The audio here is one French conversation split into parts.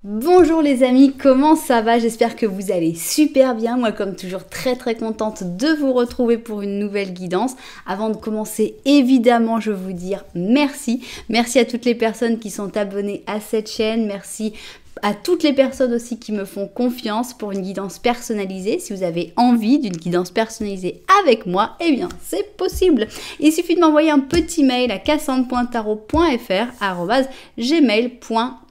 Bonjour les amis, comment ça va? J'espère que vous allez super bien. Moi comme toujours très contente de vous retrouver pour une nouvelle guidance. Avant de commencer, évidemment je veux vous dire merci. Merci à toutes les personnes qui sont abonnées à cette chaîne. Merci à toutes les personnes aussi qui me font confiance pour une guidance personnalisée. Si vous avez envie d'une guidance personnalisée avec moi, eh bien c'est possible. Il suffit de m'envoyer un petit mail à cassandre.tarot.fr@gmail.com.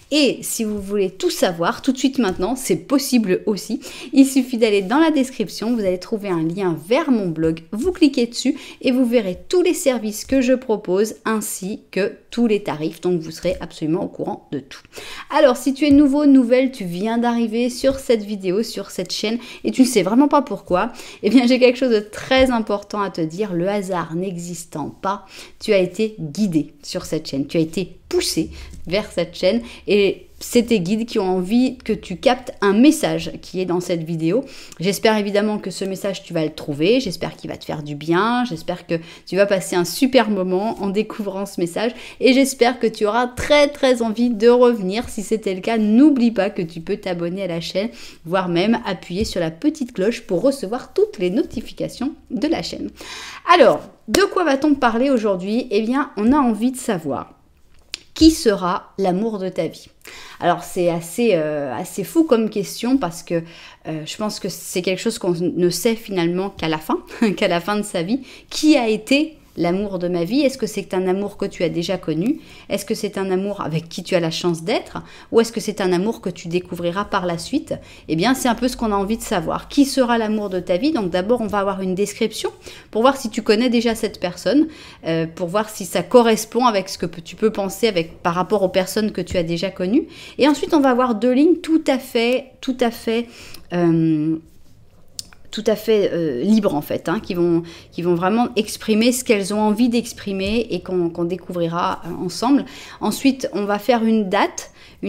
Et si vous voulez tout savoir tout de suite maintenant, c'est possible aussi. Il suffit d'aller dans la description, vous allez trouver un lien vers mon blog, vous cliquez dessus et vous verrez tous les services que je propose ainsi que tous les tarifs, donc vous serez absolument au courant de tout. Alors si tu es nouveau, nouvelle, tu viens d'arriver sur cette vidéo, sur cette chaîne et tu ne sais vraiment pas pourquoi, eh bien j'ai quelque chose de très important à te dire. Le hasard n'existant pas, tu as été guidé sur cette chaîne, tu as été poussé vers cette chaîne et c'est tes guides qui ont envie que tu captes un message qui est dans cette vidéo. J'espère évidemment que ce message tu vas le trouver, j'espère qu'il va te faire du bien, j'espère que tu vas passer un super moment en découvrant ce message et j'espère que tu auras très envie de revenir. Si c'était le cas, n'oublie pas que tu peux t'abonner à la chaîne, voire même appuyer sur la petite cloche pour recevoir toutes les notifications de la chaîne. Alors, de quoi va-t-on parler aujourd'hui? Eh bien, on a envie de savoir qui sera l'amour de ta vie? Alors c'est assez fou comme question parce que je pense que c'est quelque chose qu'on ne sait finalement qu'à la fin, qu'à la fin de sa vie. Qui a été l'amour de ma vie? Est-ce que c'est un amour que tu as déjà connu? Est-ce que c'est un amour avec qui tu as la chance d'être? Ou est-ce que c'est un amour que tu découvriras par la suite? Eh bien, c'est un peu ce qu'on a envie de savoir. Qui sera l'amour de ta vie? Donc d'abord, on va avoir une description pour voir si tu connais déjà cette personne, pour voir si ça correspond avec ce que tu peux penser par rapport aux personnes que tu as déjà connues. Et ensuite, on va avoir deux lignes tout à fait libres en fait, hein, qui vont vraiment exprimer ce qu'elles ont envie d'exprimer et qu'on découvrira ensemble. Ensuite, on va faire une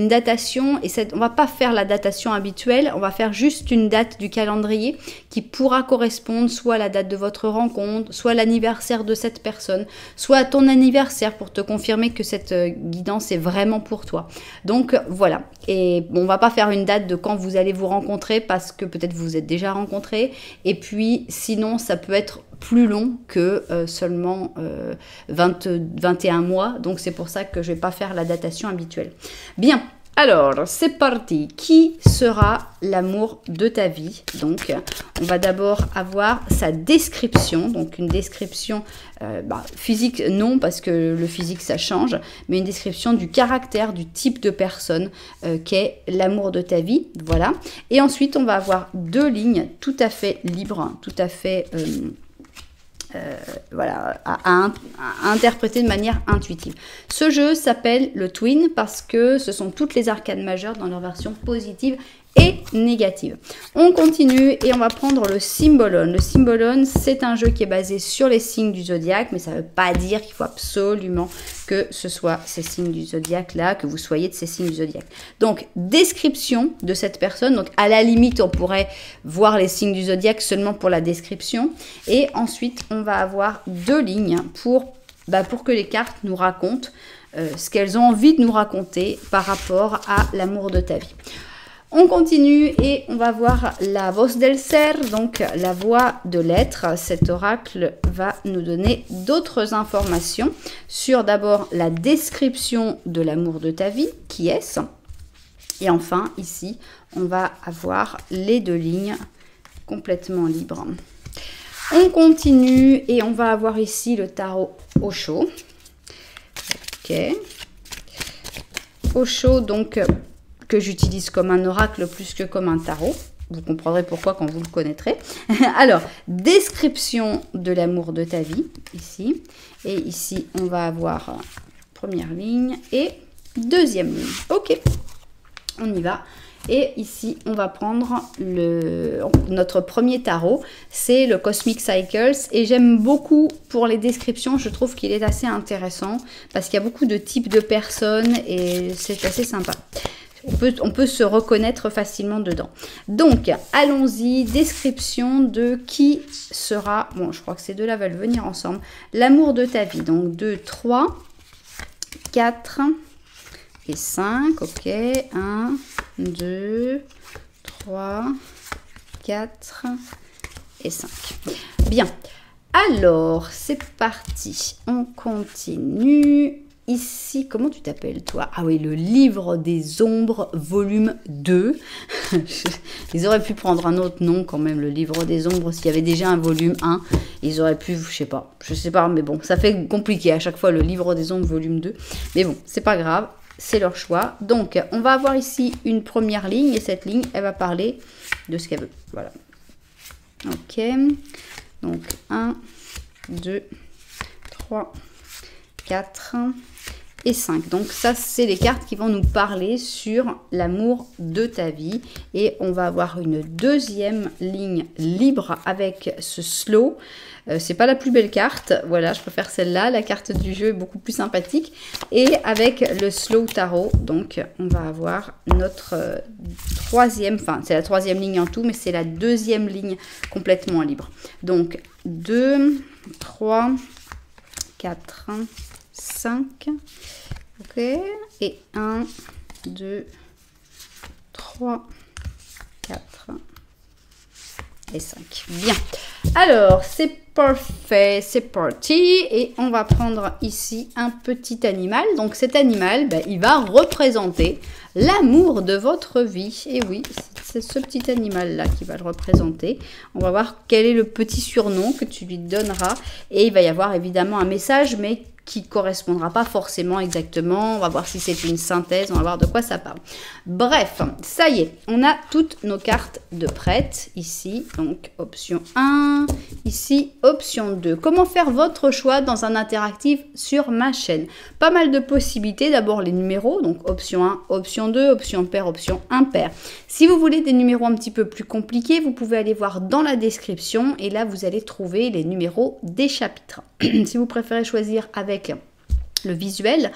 datation, et on va pas faire la datation habituelle, on va faire juste une date du calendrier qui pourra correspondre soit à la date de votre rencontre, soit à l'anniversaire de cette personne, soit à ton anniversaire pour te confirmer que cette guidance est vraiment pour toi. Donc voilà, et bon, on va pas faire une date de quand vous allez vous rencontrer parce que peut-être vous vous êtes déjà rencontrés, et puis sinon ça peut être plus long que seulement 21 mois, donc c'est pour ça que je vais pas faire la datation habituelle. Bien, alors c'est parti. Qui sera l'amour de ta vie? Donc on va d'abord avoir sa description, donc une description physique non, parce que le physique ça change, mais une description du caractère, du type de personne qu'est l'amour de ta vie, voilà. Et ensuite on va avoir deux lignes tout à fait libres, tout à fait voilà, à interpréter de manière intuitive. Ce jeu s'appelle le Twin parce que ce sont toutes les arcanes majeures dans leur version positive et négative. On continue et on va prendre le Symbolon. Le Symbolon, c'est un jeu qui est basé sur les signes du zodiaque, mais ça ne veut pas dire qu'il faut absolument que ce soit ces signes du zodiaque là, que vous soyez de ces signes du zodiaque. Donc, description de cette personne. Donc, à la limite, on pourrait voir les signes du zodiaque seulement pour la description. Et ensuite, on va avoir deux lignes pour que les cartes nous racontent ce qu'elles ont envie de nous raconter par rapport à l'amour de ta vie. On continue et on va voir la voz del ser, donc la voix de l'être. Cet oracle va nous donner d'autres informations sur d'abord la description de l'amour de ta vie, qui est-ce? Et enfin, ici, on va avoir les deux lignes complètement libres. On continue et on va avoir ici le tarot Osho. Ok. Osho, donc que j'utilise comme un oracle plus que comme un tarot. Vous comprendrez pourquoi quand vous le connaîtrez. Alors, description de l'amour de ta vie, ici. Et ici, on va avoir première ligne et deuxième ligne. Ok, on y va. Et ici, on va prendre notre premier tarot. C'est le Cosmic Cycles. Et j'aime beaucoup pour les descriptions. Je trouve qu'il est assez intéressant parce qu'il y a beaucoup de types de personnes et c'est assez sympa. On peut se reconnaître facilement dedans. Donc, allons-y. Description de qui sera... Bon, je crois que ces deux-là veulent venir ensemble. L'amour de ta vie. Donc, 2, 3, 4 et 5. Ok, 1, 2, 3, 4 et 5. Bien. Alors, c'est parti. On continue. Ici, comment tu t'appelles toi? Ah oui, le livre des ombres, volume 2. Ils auraient pu prendre un autre nom quand même, le livre des ombres. S'il y avait déjà un volume 1, ils auraient pu, je sais pas, mais bon, ça fait compliqué à chaque fois le livre des ombres, volume 2. Mais bon, c'est pas grave, c'est leur choix. Donc, on va avoir ici une première ligne et cette ligne, elle va parler de ce qu'elle veut. Voilà. Ok. Donc, 1, 2, 3, 4 et 5. Donc ça, c'est les cartes qui vont nous parler sur l'amour de ta vie. Et on va avoir une deuxième ligne libre avec ce slow. C'est pas la plus belle carte. Voilà, je préfère celle-là. La carte du jeu est beaucoup plus sympathique. Et avec le slow tarot, donc on va avoir notre troisième, enfin c'est la troisième ligne en tout, mais c'est la deuxième ligne complètement libre. Donc 2, 3, 4, 5, ok, et 1, 2, 3, 4 et 5. Bien, alors c'est parfait, c'est parti, et on va prendre ici un petit animal. Donc cet animal, ben, il va représenter l'amour de votre vie. Et oui, c'est ce petit animal-là qui va le représenter. On va voir quel est le petit surnom que tu lui donneras. Et il va y avoir évidemment un message, mais qui ne correspondra pas forcément exactement. On va voir si c'est une synthèse, on va voir de quoi ça parle. Bref, ça y est, on a toutes nos cartes de prêtes ici. Donc, option 1, ici, option 2. Comment faire votre choix dans un interactif sur ma chaîne? Pas mal de possibilités. D'abord, les numéros. Donc, option 1, option 2, option pair, option impair. Si vous voulez des numéros un petit peu plus compliqués, vous pouvez aller voir dans la description. Et là, vous allez trouver les numéros des chapitres. Si vous préférez choisir avec le visuel,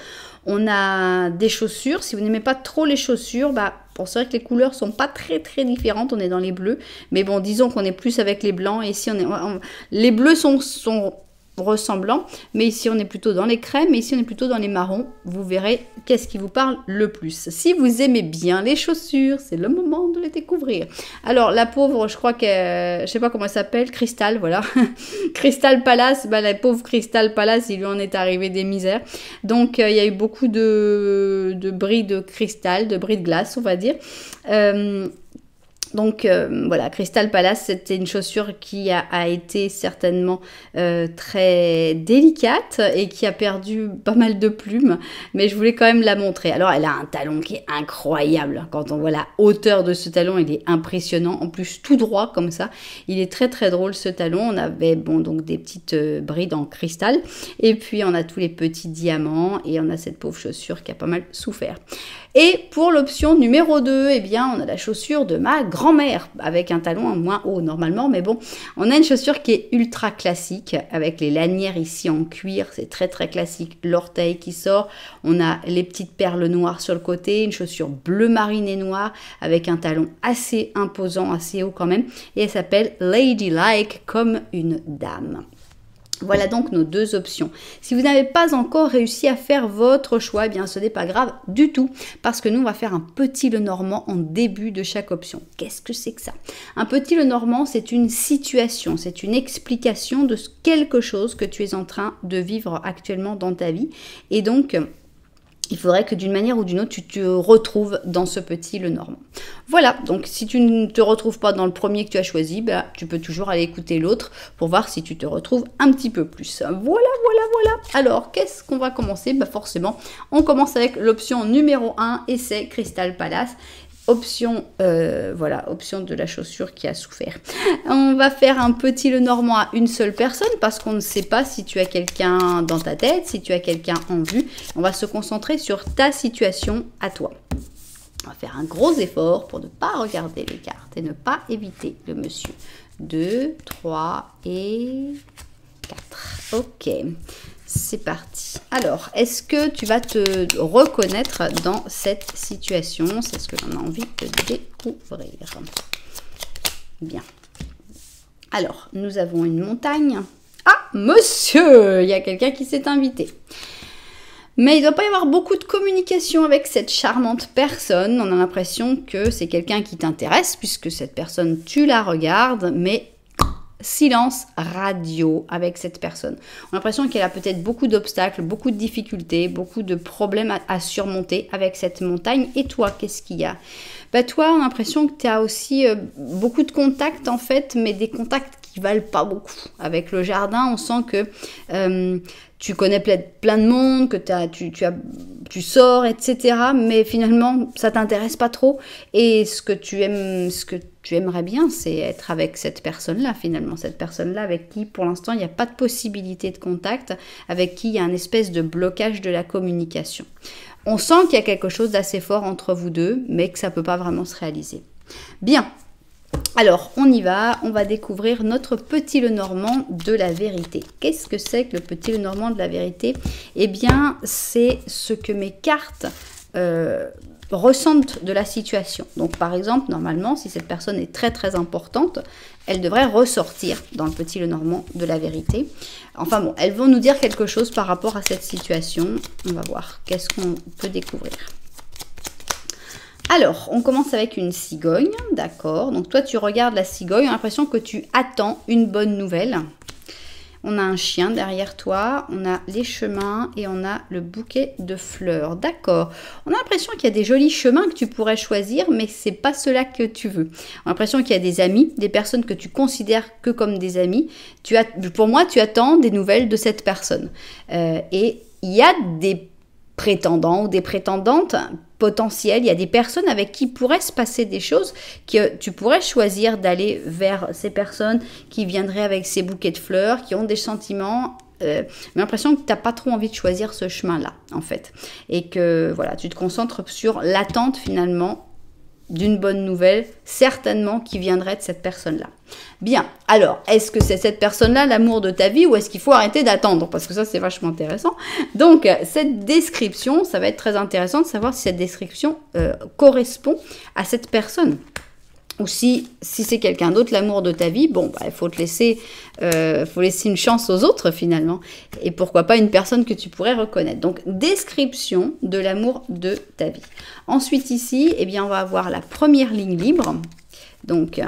on a des chaussures. Si vous n'aimez pas trop les chaussures, bah, bon, c'est vrai que les couleurs sont pas très différentes. On est dans les bleus, mais bon, disons qu'on est plus avec les blancs. Et ici, les bleus sont ressemblants, mais ici on est plutôt dans les crèmes, et ici on est plutôt dans les marrons. Vous verrez qu'est-ce qui vous parle le plus. Si vous aimez bien les chaussures, c'est le moment de les découvrir. Alors la pauvre, je crois que je sais pas comment elle s'appelle, Crystal, voilà. Crystal Palace, bah, la pauvre Crystal Palace, il lui en est arrivé des misères. Donc il y a eu beaucoup de bris de cristal, de bris de glace, on va dire. Donc voilà, Crystal Palace, c'était une chaussure qui a été certainement très délicate et qui a perdu pas mal de plumes, mais je voulais quand même la montrer. Alors elle a un talon qui est incroyable. Quand on voit la hauteur de ce talon, il est impressionnant. En plus tout droit comme ça, il est très drôle ce talon. On avait donc des petites brides en cristal, et puis on a tous les petits diamants, et on a cette pauvre chaussure qui a pas mal souffert. Et pour l'option numéro 2, eh bien, on a la chaussure de ma grand-mère, avec un talon moins haut normalement, mais bon, on a une chaussure qui est ultra classique, avec les lanières ici en cuir, c'est très classique, l'orteil qui sort, on a les petites perles noires sur le côté, une chaussure bleu marine et noire, avec un talon assez imposant, assez haut quand même, et elle s'appelle Ladylike, comme une dame. Voilà donc nos deux options. Si vous n'avez pas encore réussi à faire votre choix, eh bien ce n'est pas grave du tout, parce que nous on va faire un petit Lenormand en début de chaque option. Qu'est-ce que c'est que ça? Un petit Lenormand, c'est une situation, c'est une explication de quelque chose que tu es en train de vivre actuellement dans ta vie. Et donc, il faudrait que d'une manière ou d'une autre, tu te retrouves dans ce petit Lenormand. Voilà, donc si tu ne te retrouves pas dans le premier que tu as choisi, bah, tu peux toujours aller écouter l'autre pour voir si tu te retrouves un petit peu plus. Voilà. Alors, qu'est-ce qu'on va commencer? Bah forcément, on commence avec l'option numéro 1 et c'est Crystal Palace. Option, voilà, option de la chaussure qui a souffert. On va faire un petit Lenormand à une seule personne parce qu'on ne sait pas si tu as quelqu'un dans ta tête, si tu as quelqu'un en vue. On va se concentrer sur ta situation à toi. On va faire un gros effort pour ne pas regarder les cartes et ne pas éviter le monsieur. 2, 3 et 4. Ok. C'est parti. Alors, est-ce que tu vas te reconnaître dans cette situation? C'est ce que l'on a envie de découvrir. Bien. Alors, nous avons une montagne. Ah, monsieur! Il y a quelqu'un qui s'est invité. Mais il ne doit pas y avoir beaucoup de communication avec cette charmante personne. On a l'impression que c'est quelqu'un qui t'intéresse, puisque cette personne, tu la regardes, mais silence radio avec cette personne. On a l'impression qu'elle a peut-être beaucoup d'obstacles, beaucoup de difficultés, beaucoup de problèmes à surmonter avec cette montagne. Et toi, qu'est-ce qu'il y a? Bah toi, on a l'impression que tu as aussi beaucoup de contacts en fait, mais des contacts qui valent pas beaucoup. Avec le jardin, on sent que tu connais plein de monde, que tu sors, etc. Mais finalement, ça t'intéresse pas trop. Et ce que tu aimerais bien, c'est être avec cette personne-là, finalement. Cette personne-là avec qui, pour l'instant, il n'y a pas de possibilité de contact, avec qui il y a un espèce de blocage de la communication. On sent qu'il y a quelque chose d'assez fort entre vous deux, mais que ça ne peut pas vraiment se réaliser. Bien. Alors, on y va, on va découvrir notre petit Lenormand de la vérité. Qu'est-ce que c'est que le petit Lenormand de la vérité? Eh bien, c'est ce que mes cartes ressentent de la situation. Donc, par exemple, normalement, si cette personne est très très importante, elle devrait ressortir dans le petit Lenormand de la vérité. Enfin bon, elles vont nous dire quelque chose par rapport à cette situation. On va voir qu'est-ce qu'on peut découvrir. Alors, on commence avec une cigogne, d'accord. Donc toi, tu regardes la cigogne, on a l'impression que tu attends une bonne nouvelle. On a un chien derrière toi, on a les chemins et on a le bouquet de fleurs, d'accord. On a l'impression qu'il y a des jolis chemins que tu pourrais choisir, mais c'est pas cela que tu veux. On a l'impression qu'il y a des amis, des personnes que tu considères que comme des amis. Pour moi, tu attends des nouvelles de cette personne. Et il y a des prétendants ou des prétendantes potentielles, il y a des personnes avec qui pourraient se passer des choses, que tu pourrais choisir d'aller vers ces personnes qui viendraient avec ces bouquets de fleurs, qui ont des sentiments, mais l'impression que tu n'as pas trop envie de choisir ce chemin-là, en fait. Et que voilà, tu te concentres sur l'attente finalement d'une bonne nouvelle, certainement qui viendrait de cette personne-là. Bien, alors, est-ce que c'est cette personne-là l'amour de ta vie ou est-ce qu'il faut arrêter d'attendre? Parce que ça, c'est vachement intéressant. Donc, cette description, ça va être très intéressant de savoir si cette description correspond à cette personne. Ou si c'est quelqu'un d'autre, l'amour de ta vie, bon, bah, il faut laisser une chance aux autres finalement. Et pourquoi pas une personne que tu pourrais reconnaître. Donc, description de l'amour de ta vie. Ensuite ici, eh bien, on va avoir la première ligne libre. Donc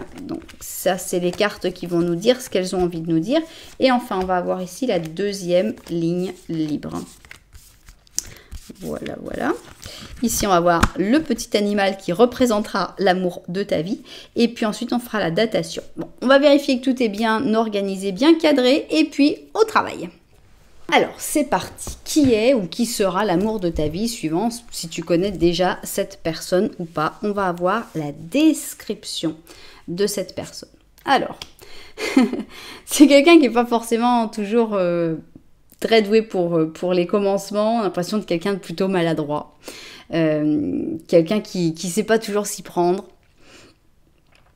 ça, c'est les cartes qui vont nous dire ce qu'elles ont envie de nous dire. Et enfin, on va avoir ici la deuxième ligne libre. Voilà, voilà. Ici, on va voir le petit animal qui représentera l'amour de ta vie. Et puis ensuite, on fera la datation. Bon, on va vérifier que tout est bien organisé, bien cadré. Et puis, au travail. Alors, c'est parti. Qui est ou qui sera l'amour de ta vie, suivant si tu connais déjà cette personne ou pas. On va avoir la description de cette personne. Alors, c'est quelqu'un qui n'est pas forcément toujours très doué pour les commencements. On a l'impression de quelqu'un de plutôt maladroit. Quelqu'un qui ne sait pas toujours s'y prendre.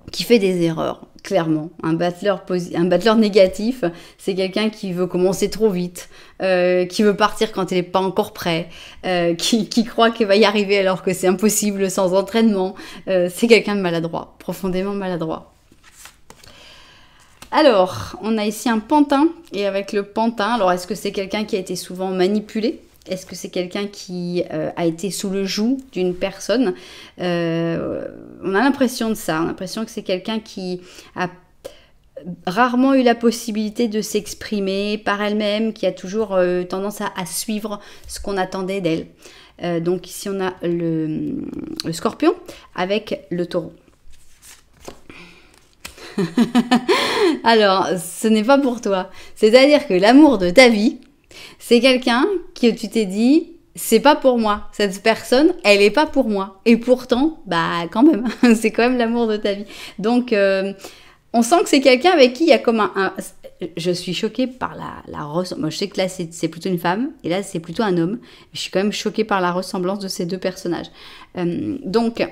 Qui fait des erreurs, clairement. Un battleur négatif, c'est quelqu'un qui veut commencer trop vite, qui veut partir quand il n'est pas encore prêt, qui croit qu'il va y arriver alors que c'est impossible sans entraînement. C'est quelqu'un de maladroit, profondément maladroit. Alors, on a ici un pantin, et avec le pantin, alors est-ce que c'est quelqu'un qui a été souvent manipulé ? Est-ce que c'est quelqu'un qui a été sous le joug d'une personne? On a l'impression de ça. On a l'impression que c'est quelqu'un qui a rarement eu la possibilité de s'exprimer par elle-même, qui a toujours tendance à suivre ce qu'on attendait d'elle. Donc ici, on a le scorpion avec le taureau. Alors, ce n'est pas pour toi. C'est-à-dire que l'amour de ta vie, c'est quelqu'un que tu t'es dit, c'est pas pour moi. Cette personne, elle est pas pour moi. Et pourtant, bah quand même, c'est quand même l'amour de ta vie. Donc, on sent que c'est quelqu'un avec qui il y a comme je suis choquée par la ressemblance. Moi, je sais que là, c'est plutôt une femme, et là, c'est plutôt un homme. Je suis quand même choquée par la ressemblance de ces deux personnages. Donc,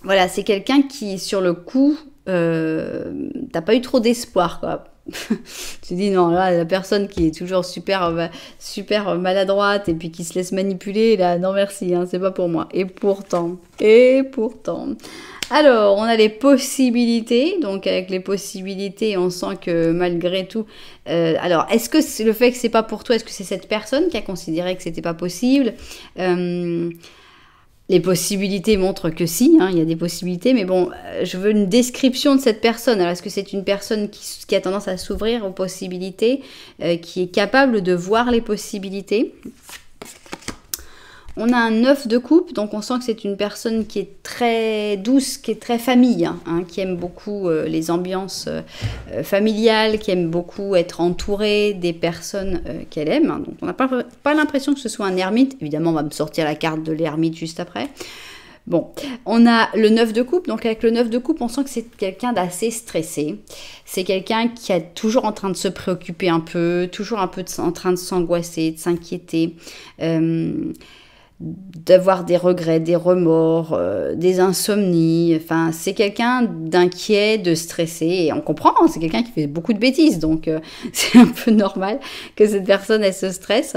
voilà, c'est quelqu'un qui, sur le coup, t'as pas eu trop d'espoir, quoi. Tu dis non, là, la personne qui est toujours super maladroite et puis qui se laisse manipuler, là, non merci, hein, c'est pas pour moi. Et pourtant. Alors, on a les possibilités. Donc, avec les possibilités, on sent que malgré tout... alors, est-ce que c'est le fait que c'est pas pour toi, est-ce que c'est cette personne qui a considéré que c'était pas possible Les possibilités montrent que si, hein, il y a des possibilités, mais bon, je veux une description de cette personne. Alors, est-ce que c'est une personne qui a tendance à s'ouvrir aux possibilités, qui est capable de voir les possibilités? On a un 9 de coupe, donc on sent que c'est une personne qui est très douce, qui est très famille, hein, qui aime beaucoup les ambiances familiales, qui aime beaucoup être entourée des personnes qu'elle aime. Donc on n'a pas l'impression que ce soit un ermite. Évidemment, on va me sortir la carte de l'ermite juste après. Bon, on a le 9 de coupe, donc avec le 9 de coupe, on sent que c'est quelqu'un d'assez stressé. C'est quelqu'un qui est toujours en train de se préoccuper un peu, toujours un peu en train de s'angoisser, de s'inquiéter. D'avoir des regrets, des remords, des insomnies. Enfin, c'est quelqu'un d'inquiet, de stressé. Et on comprend, hein, c'est quelqu'un qui fait beaucoup de bêtises. Donc, c'est un peu normal que cette personne, elle se stresse.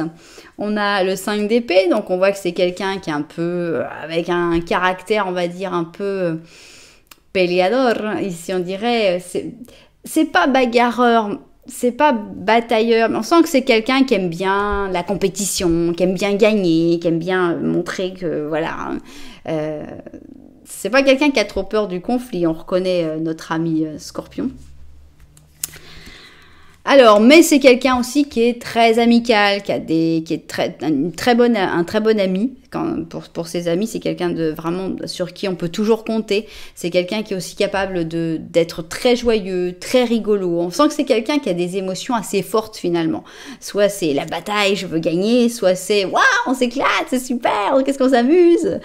On a le 5 d'épée. Donc, on voit que c'est quelqu'un qui est un peu... avec un caractère, on va dire, un peu peleador. Ici, on dirait... C'est pas bagarreur, c'est pas batailleur, mais on sent que c'est quelqu'un qui aime bien la compétition, qui aime bien gagner, qui aime bien montrer que, voilà, c'est pas quelqu'un qui a trop peur du conflit. On reconnaît notre ami Scorpion. Alors, mais c'est quelqu'un aussi qui est très amical, qui est un très bon ami. Pour ses amis, c'est quelqu'un de vraiment sur qui on peut toujours compter. C'est quelqu'un qui est aussi capable d'être très joyeux, très rigolo. On sent que c'est quelqu'un qui a des émotions assez fortes finalement. Soit c'est la bataille, je veux gagner, soit c'est waouh, on s'éclate, c'est super, qu'est-ce qu'on s'amuse.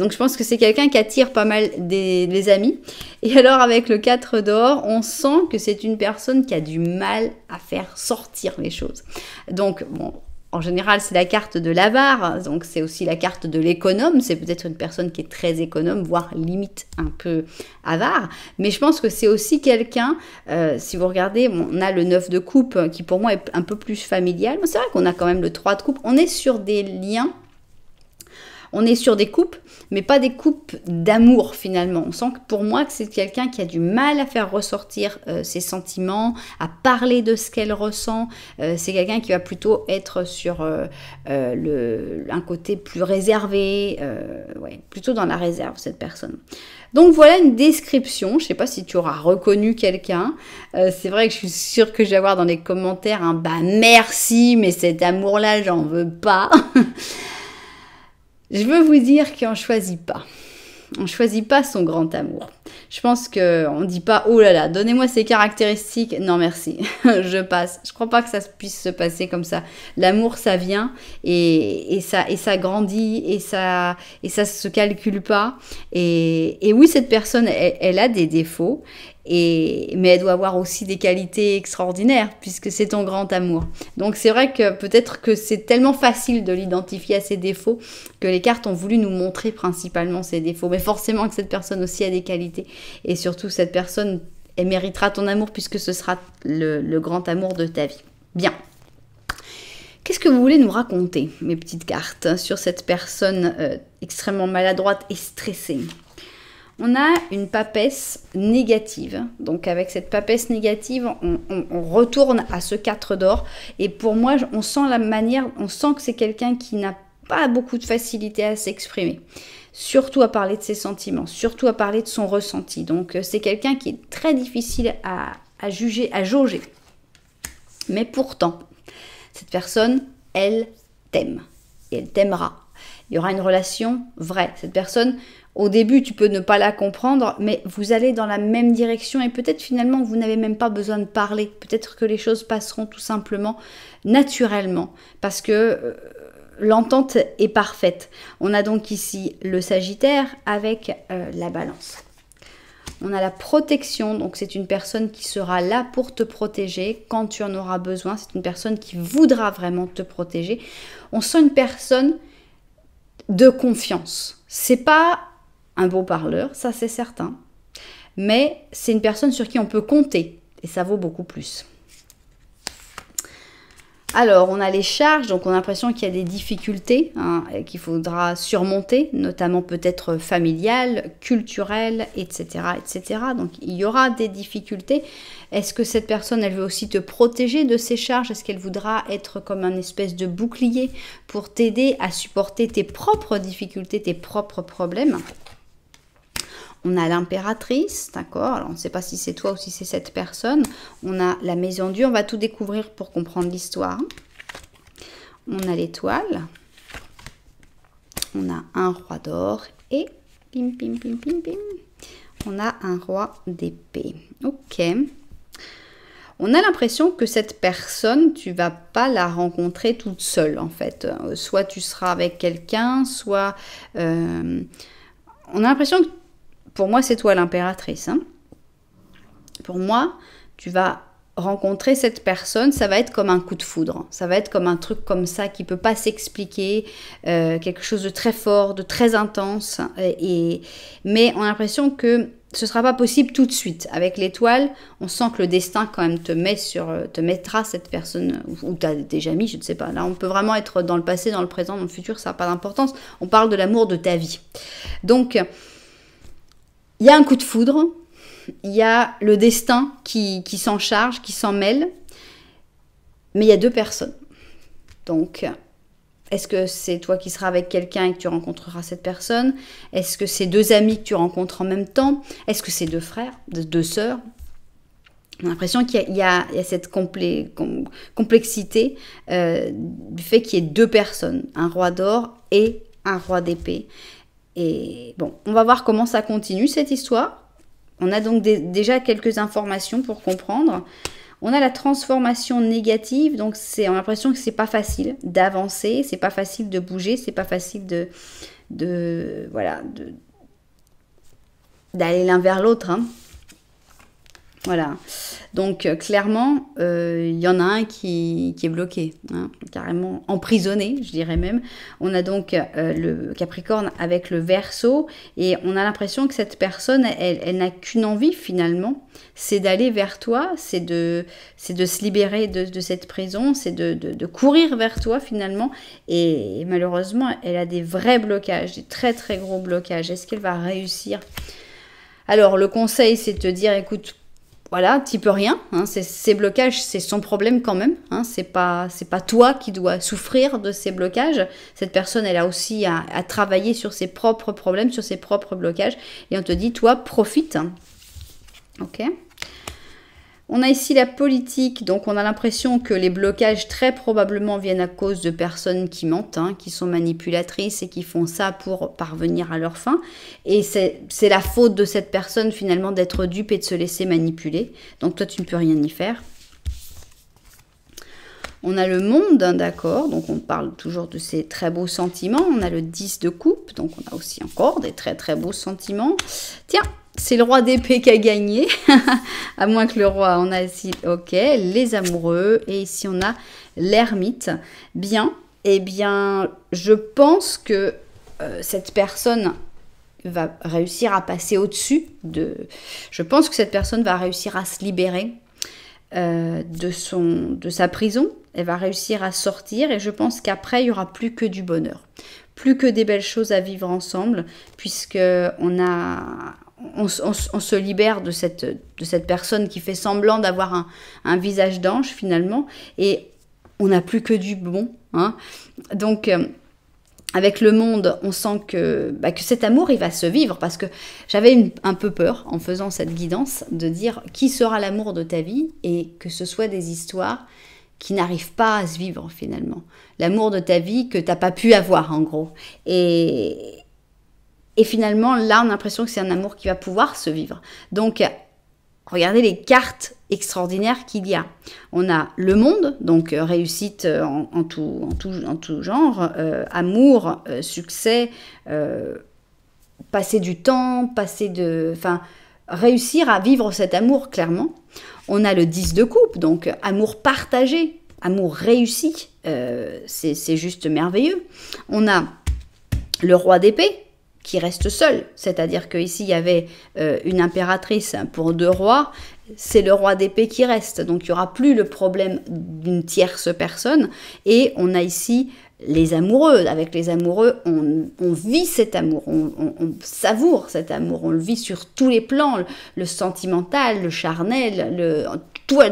Donc je pense que c'est quelqu'un qui attire pas mal les amis. Et alors avec le 4 d'or, on sent que c'est une personne qui a du mal à faire sortir les choses. Donc bon, en général, c'est la carte de l'avare, donc c'est aussi la carte de l'économe. C'est peut-être une personne qui est très économe, voire limite un peu avare. Mais je pense que c'est aussi quelqu'un, si vous regardez, on a le 9 de coupe qui pour moi est un peu plus familial. Mais c'est vrai qu'on a quand même le 3 de coupe. On est sur des liens. On est sur des coupes, mais pas des coupes d'amour finalement. On sent que pour moi que c'est quelqu'un qui a du mal à faire ressortir ses sentiments, à parler de ce qu'elle ressent. C'est quelqu'un qui va plutôt être sur un côté plus réservé, plutôt dans la réserve cette personne. Donc voilà une description. Je ne sais pas si tu auras reconnu quelqu'un. C'est vrai que je suis sûre que je vais avoir dans les commentaires un bah merci, mais cet amour-là, j'en veux pas. Je veux vous dire qu'on ne choisit pas. On ne choisit pas son grand amour. Je pense qu'on ne dit pas « Oh là là, donnez-moi ces caractéristiques. » Non, merci. Je passe. Je ne crois pas que ça puisse se passer comme ça. L'amour, ça vient et ça grandit et ça se calcule pas. Et oui, cette personne, elle a des défauts. Mais elle doit avoir aussi des qualités extraordinaires puisque c'est ton grand amour. Donc c'est vrai que peut-être que c'est tellement facile de l'identifier à ses défauts que les cartes ont voulu nous montrer principalement ses défauts. Mais forcément que cette personne aussi a des qualités. Et surtout cette personne, elle méritera ton amour puisque ce sera le grand amour de ta vie. Bien. Qu'est-ce que vous voulez nous raconter, mes petites cartes, sur cette personne extrêmement maladroite et stressée ? On a une papesse négative. Donc avec cette papesse négative, on retourne à ce 4 d'or. Et pour moi, on sent que c'est quelqu'un qui n'a pas beaucoup de facilité à s'exprimer. Surtout à parler de ses sentiments, surtout à parler de son ressenti. Donc c'est quelqu'un qui est très difficile à juger, à jauger. Mais pourtant, cette personne, elle t'aime. Et elle t'aimera. Il y aura une relation vraie. Cette personne... Au début, tu peux ne pas la comprendre, mais vous allez dans la même direction et peut-être finalement, vous n'avez même pas besoin de parler. Peut-être que les choses passeront tout simplement naturellement parce que l'entente est parfaite. On a donc ici le Sagittaire avec la Balance. On a la protection, donc c'est une personne qui sera là pour te protéger quand tu en auras besoin. C'est une personne qui voudra vraiment te protéger. On sent une personne de confiance. C'est pas un beau parleur, ça c'est certain. Mais c'est une personne sur qui on peut compter. Et ça vaut beaucoup plus. Alors, on a les charges, donc on a l'impression qu'il y a des difficultés hein, qu'il faudra surmonter, notamment peut-être familiales, culturelles, etc., etc. Donc, il y aura des difficultés. Est-ce que cette personne, elle veut aussi te protéger de ces charges? Est-ce qu'elle voudra être comme un espèce de bouclier pour t'aider à supporter tes propres difficultés, tes propres problèmes? On a l'impératrice, d'accord? Alors, on ne sait pas si c'est toi ou si c'est cette personne. On a la maison Dieu. On va tout découvrir pour comprendre l'histoire. On a l'étoile. On a un roi d'or. Et, pim, pim, pim, pim, pim, on a un roi d'épée. Ok. On a l'impression que cette personne, tu vas pas la rencontrer toute seule, en fait. Soit tu seras avec quelqu'un, soit... on a l'impression que pour moi, c'est toi l'impératrice. Hein. Pour moi, tu vas rencontrer cette personne, ça va être comme un coup de foudre. Ça va être comme un truc comme ça qui ne peut pas s'expliquer, quelque chose de très fort, de très intense. Mais on a l'impression que ce ne sera pas possible tout de suite. Avec l'étoile, on sent que le destin quand même te mettra cette personne, ou tu as déjà mis, je ne sais pas. Là, on peut vraiment être dans le passé, dans le présent, dans le futur, ça n'a pas d'importance. On parle de l'amour de ta vie. Donc... il y a un coup de foudre, il y a le destin qui s'en charge, qui s'en mêle, mais il y a deux personnes. Donc, est-ce que c'est toi qui seras avec quelqu'un et que tu rencontreras cette personne? Est-ce que c'est deux amis que tu rencontres en même temps? Est-ce que c'est deux frères, deux sœurs? On a l'impression qu'il y a cette complexité du fait qu'il y ait deux personnes, un roi d'or et un roi d'épée. Et bon, on va voir comment ça continue cette histoire. On a donc déjà quelques informations pour comprendre. On a la transformation négative, donc on a l'impression que c'est pas facile d'avancer, c'est pas facile de bouger, c'est pas facile d'aller l'un vers l'autre. Hein. Voilà, donc clairement, il y en a un qui est bloqué, hein, carrément emprisonné, je dirais même. On a donc le Capricorne avec le Verseau, et on a l'impression que cette personne, elle n'a qu'une envie finalement, c'est d'aller vers toi, c'est de se libérer de cette prison, c'est de courir vers toi finalement, et malheureusement, elle a des vrais blocages, des très très gros blocages. Est-ce qu'elle va réussir? Alors, le conseil, c'est de te dire, écoute, voilà, tu peux rien, hein, ces blocages, c'est son problème quand même, hein, c'est pas toi qui dois souffrir de ces blocages. Cette personne, elle a aussi à travailler sur ses propres problèmes, sur ses propres blocages, et on te dit, toi, profite. Ok. On a ici la politique, donc on a l'impression que les blocages très probablement viennent à cause de personnes qui mentent, hein, qui sont manipulatrices et qui font ça pour parvenir à leur fin. Et c'est la faute de cette personne finalement d'être dupe et de se laisser manipuler. Donc toi tu ne peux rien y faire. On a le monde, hein, d'accord, donc on parle toujours de ces très beaux sentiments. On a le 10 de coupe, donc on a aussi encore des très très beaux sentiments. Tiens, c'est le roi d'épée qui a gagné, à moins que le roi, on a ici, ok, les amoureux, et ici on a l'ermite. Bien, eh bien, je pense que cette personne va réussir à passer au-dessus de... Je pense que cette personne va réussir à se libérer de sa prison. Elle va réussir à sortir, et je pense qu'après, il n'y aura plus que du bonheur. Plus que des belles choses à vivre ensemble, puisque on se libère de cette personne qui fait semblant d'avoir un visage d'ange finalement, et on n'a plus que du bon. Hein. Donc, avec le monde, on sent que cet amour, il va se vivre, parce que j'avais un peu peur, en faisant cette guidance, de dire qui sera l'amour de ta vie, et que ce soit des histoires qui n'arrivent pas à se vivre finalement. L'amour de ta vie que tu n'as pas pu avoir en gros. Et finalement, là, on a l'impression que c'est un amour qui va pouvoir se vivre. Donc, regardez les cartes extraordinaires qu'il y a. On a le monde, donc réussite en tout genre, amour, succès, passer du temps, réussir à vivre cet amour, clairement. On a le 10 de coupe, donc amour partagé, amour réussi, c'est juste merveilleux. On a le roi d'épée, qui reste seul. C'est-à-dire qu'ici, il y avait une impératrice pour 2 rois. C'est le roi d'épée qui reste. Donc, il n'y aura plus le problème d'une tierce personne. Et on a ici les amoureux. Avec les amoureux, on vit cet amour. On savoure cet amour. On le vit sur tous les plans. Le sentimental, le charnel, tout.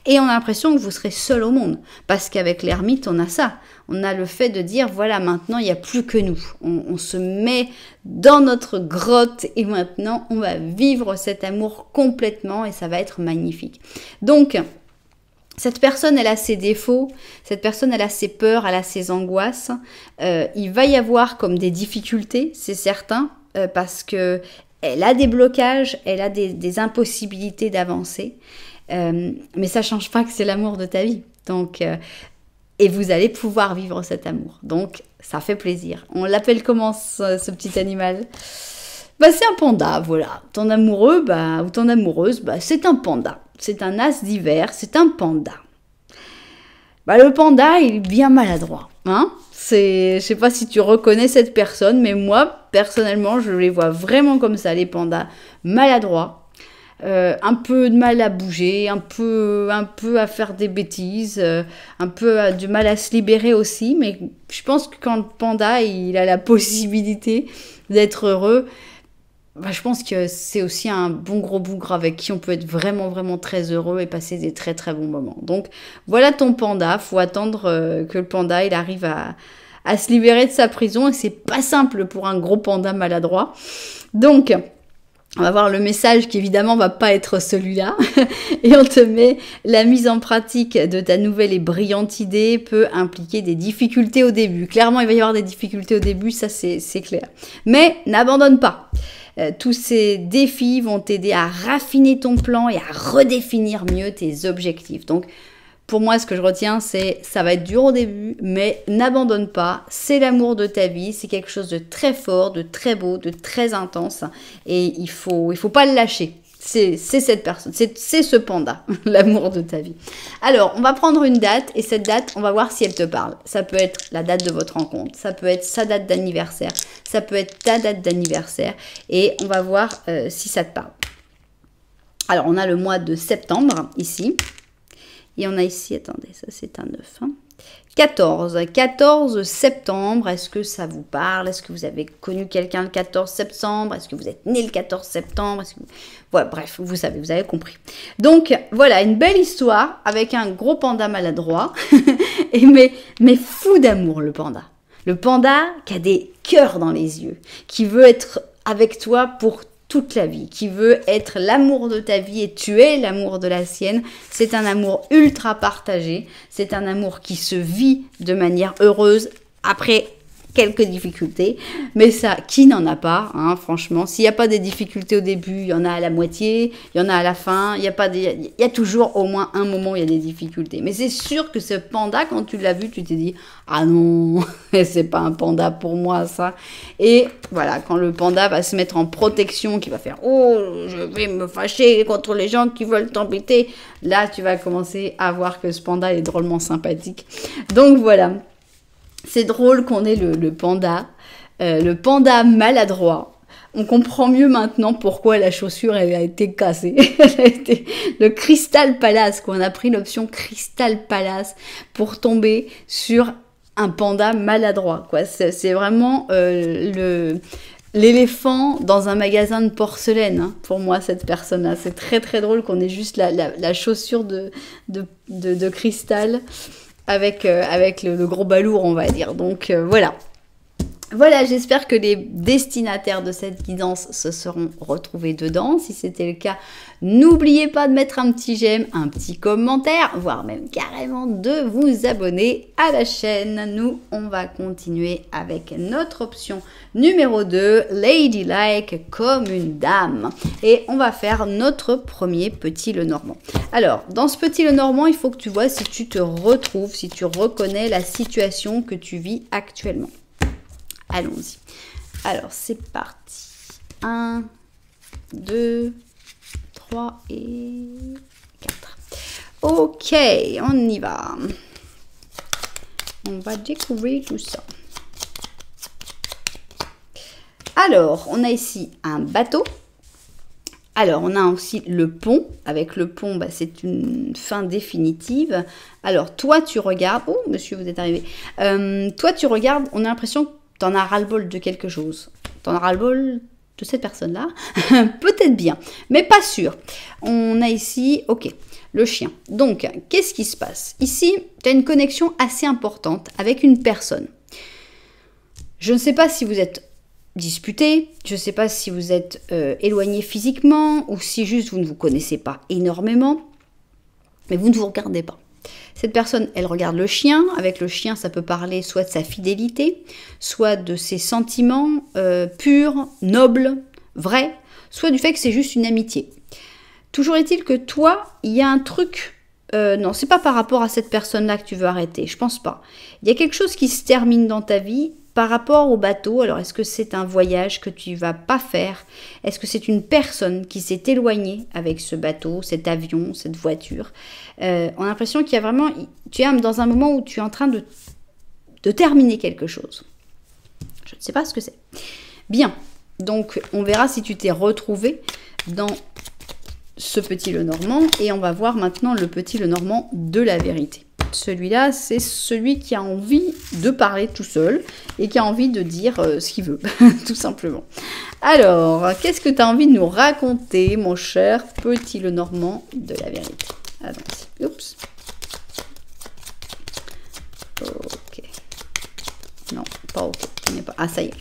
Et on a l'impression que vous serez seul au monde. Parce qu'avec l'ermite, on a ça. On a le fait de dire, voilà, maintenant, il n'y a plus que nous. On se met dans notre grotte et maintenant, on va vivre cet amour complètement et ça va être magnifique. Donc, cette personne, elle a ses défauts, cette personne, elle a ses peurs, elle a ses angoisses. Il va y avoir comme des difficultés, c'est certain, parce que elle a des blocages, elle a des impossibilités d'avancer. Mais ça ne change pas que c'est l'amour de ta vie. Donc, et vous allez pouvoir vivre cet amour. Donc, ça fait plaisir. On l'appelle comment ce petit animal? C'est un panda, voilà. Ton amoureux, ou ton amoureuse, c'est un panda. C'est un as d'hiver, c'est un panda. Le panda, il est bien maladroit. Hein? Je sais pas si tu reconnais cette personne, mais moi, personnellement, je les vois vraiment comme ça, les pandas maladroits. Un peu de mal à bouger, un peu à faire des bêtises, un peu du mal à se libérer aussi. Mais je pense que quand le panda, il a la possibilité d'être heureux, je pense que c'est aussi un bon gros bougre avec qui on peut être vraiment, vraiment très heureux et passer des très, très bons moments. Donc, voilà ton panda. Faut attendre que le panda, il arrive à se libérer de sa prison. Et c'est pas simple pour un gros panda maladroit. Donc, on va voir le message qui évidemment va pas être celui-là. Et on te met la mise en pratique de ta nouvelle et brillante idée peut impliquer des difficultés au début. Clairement, il va y avoir des difficultés au début, ça c'est clair. Mais n'abandonne pas. Tous ces défis vont t'aider à raffiner ton plan et à redéfinir mieux tes objectifs. Donc, pour moi, ce que je retiens, c'est ça va être dur au début, mais n'abandonne pas. C'est l'amour de ta vie, c'est quelque chose de très fort, de très beau, de très intense. Et il faut pas le lâcher. C'est cette personne, c'est ce panda, l'amour de ta vie. Alors, on va prendre une date et cette date, on va voir si elle te parle. Ça peut être la date de votre rencontre, ça peut être sa date d'anniversaire, ça peut être ta date d'anniversaire et on va voir si ça te parle. Alors, on a le mois de septembre ici. Et on a ici, attendez, ça c'est un 9. Hein. 14 septembre, est-ce que ça vous parle? Est-ce que vous avez connu quelqu'un le 14 septembre? Est-ce que vous êtes né le 14 septembre? Ouais, bref, vous savez, vous avez compris. Donc, voilà, une belle histoire avec un gros panda maladroit, mais fou d'amour, le panda. Le panda qui a des cœurs dans les yeux, qui veut être avec toi pour toute la vie, qui veut être l'amour de ta vie et tu es l'amour de la sienne. C'est un amour ultra partagé, c'est un amour qui se vit de manière heureuse après quelques difficultés, mais ça, qui n'en a pas, hein, franchement, s'il n'y a pas des difficultés au début, il y en a à la moitié, il y en a à la fin, il y a toujours au moins un moment où il y a des difficultés, mais c'est sûr que ce panda, quand tu l'as vu, tu t'es dit, ah non, c'est pas un panda pour moi, ça, et voilà, quand le panda va se mettre en protection, qui va faire, oh, je vais me fâcher contre les gens qui veulent t'embêter, là, tu vas commencer à voir que ce panda est drôlement sympathique, donc voilà. C'est drôle qu'on ait le panda maladroit. On comprend mieux maintenant pourquoi la chaussure elle a été cassée. Elle a été le Crystal Palace, quoi. On a pris l'option Crystal Palace pour tomber sur un panda maladroit, quoi. C'est vraiment l'éléphant dans un magasin de porcelaine, hein, pour moi, cette personne-là. C'est très très drôle qu'on ait juste la chaussure de cristal. Avec le gros balourd, on va dire. Donc, voilà. Voilà, j'espère que les destinataires de cette guidance se seront retrouvés dedans. Si c'était le cas, n'oubliez pas de mettre un petit j'aime, un petit commentaire, voire même carrément de vous abonner à la chaîne. Nous, on va continuer avec notre option numéro 2, Ladylike comme une dame. Et on va faire notre premier petit Lenormand. Alors, dans ce petit Lenormand, il faut que tu vois si tu te retrouves, si tu reconnais la situation que tu vis actuellement. Allons-y. Alors, c'est parti. 1, 2, 3 et 4. Ok, on y va. On va découvrir tout ça. Alors, on a ici un bateau. Alors, on a aussi le pont. Avec le pont, bah, c'est une fin définitive. Alors, toi, tu regardes... Oh, monsieur, vous êtes arrivé. Toi, tu regardes, on a l'impression que tu en as ras-le-bol de quelque chose. Tu en as ras-le-bol de cette personne-là. Peut-être bien, mais pas sûr. On a ici, ok, le chien. Donc, qu'est-ce qui se passe? Ici, tu as une connexion assez importante avec une personne. Je ne sais pas si vous êtes disputé, je ne sais pas si vous êtes éloigné physiquement ou si juste vous ne vous connaissez pas énormément, mais vous ne vous regardez pas. Cette personne, elle regarde le chien. Avec le chien, ça peut parler soit de sa fidélité, soit de ses sentiments purs, nobles, vrais, soit du fait que c'est juste une amitié. Toujours est-il que toi, il y a un truc... non, c'est pas par rapport à cette personne-là que tu veux arrêter, je pense pas. Il y a quelque chose qui se termine dans ta vie par rapport au bateau. Alors, est-ce que c'est un voyage que tu vas pas faire? Est-ce que c'est une personne qui s'est éloignée avec ce bateau, cet avion, cette voiture? On a l'impression qu'il y a vraiment... Tu es dans un moment où tu es en train de terminer quelque chose. Je ne sais pas ce que c'est. Bien, donc on verra si tu t'es retrouvé dans ce petit Lenormand. Et on va voir maintenant le petit Lenormand de la vérité. Celui-là, c'est celui qui a envie de parler tout seul et qui a envie de dire ce qu'il veut, tout simplement. Alors, qu'est-ce que tu as envie de nous raconter, mon cher petit Lenormand de la vérité? Allons-y. Oups. Ok. Non, pas ok. Ah, ça y est.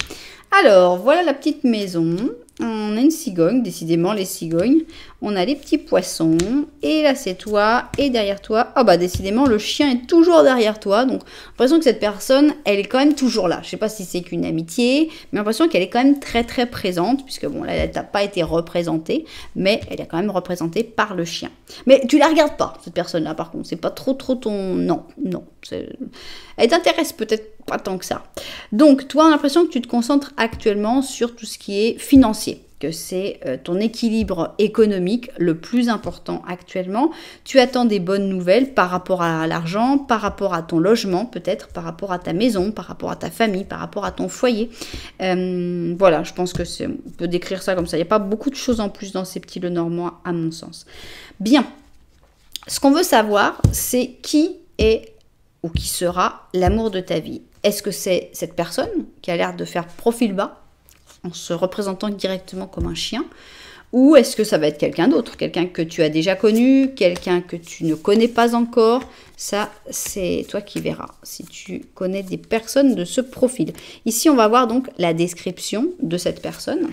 Alors, voilà la petite maison. On a une cigogne, décidément les cigognes. On a les petits poissons. Et là, c'est toi. Et derrière toi, ah bah décidément, le chien est toujours derrière toi. Donc, l'impression que cette personne, elle est quand même toujours là. Je sais pas si c'est qu'une amitié, mais l'impression qu'elle est quand même très très présente. Puisque bon, là, elle n'a pas été représentée. Mais elle est quand même représentée par le chien. Mais tu la regardes pas, cette personne-là, par contre. C'est pas trop ton... Non, non. Elle t'intéresse peut-être pas tant que ça. Donc, toi, on a l'impression que tu te concentres actuellement sur tout ce qui est financier, que c'est ton équilibre économique le plus important actuellement. Tu attends des bonnes nouvelles par rapport à l'argent, par rapport à ton logement, peut-être par rapport à ta maison, par rapport à ta famille, par rapport à ton foyer. Voilà, je pense que on peut décrire ça comme ça. Il n'y a pas beaucoup de choses en plus dans ces petits Lenormand, à mon sens. Bien, ce qu'on veut savoir, c'est qui est ou qui sera l'amour de ta vie. Est-ce que c'est cette personne qui a l'air de faire profil bas en se représentant directement comme un chien, ou est-ce que ça va être quelqu'un d'autre, quelqu'un que tu as déjà connu, quelqu'un que tu ne connais pas encore? Ça, c'est toi qui verras si tu connais des personnes de ce profil. Ici, on va voir donc la description de cette personne.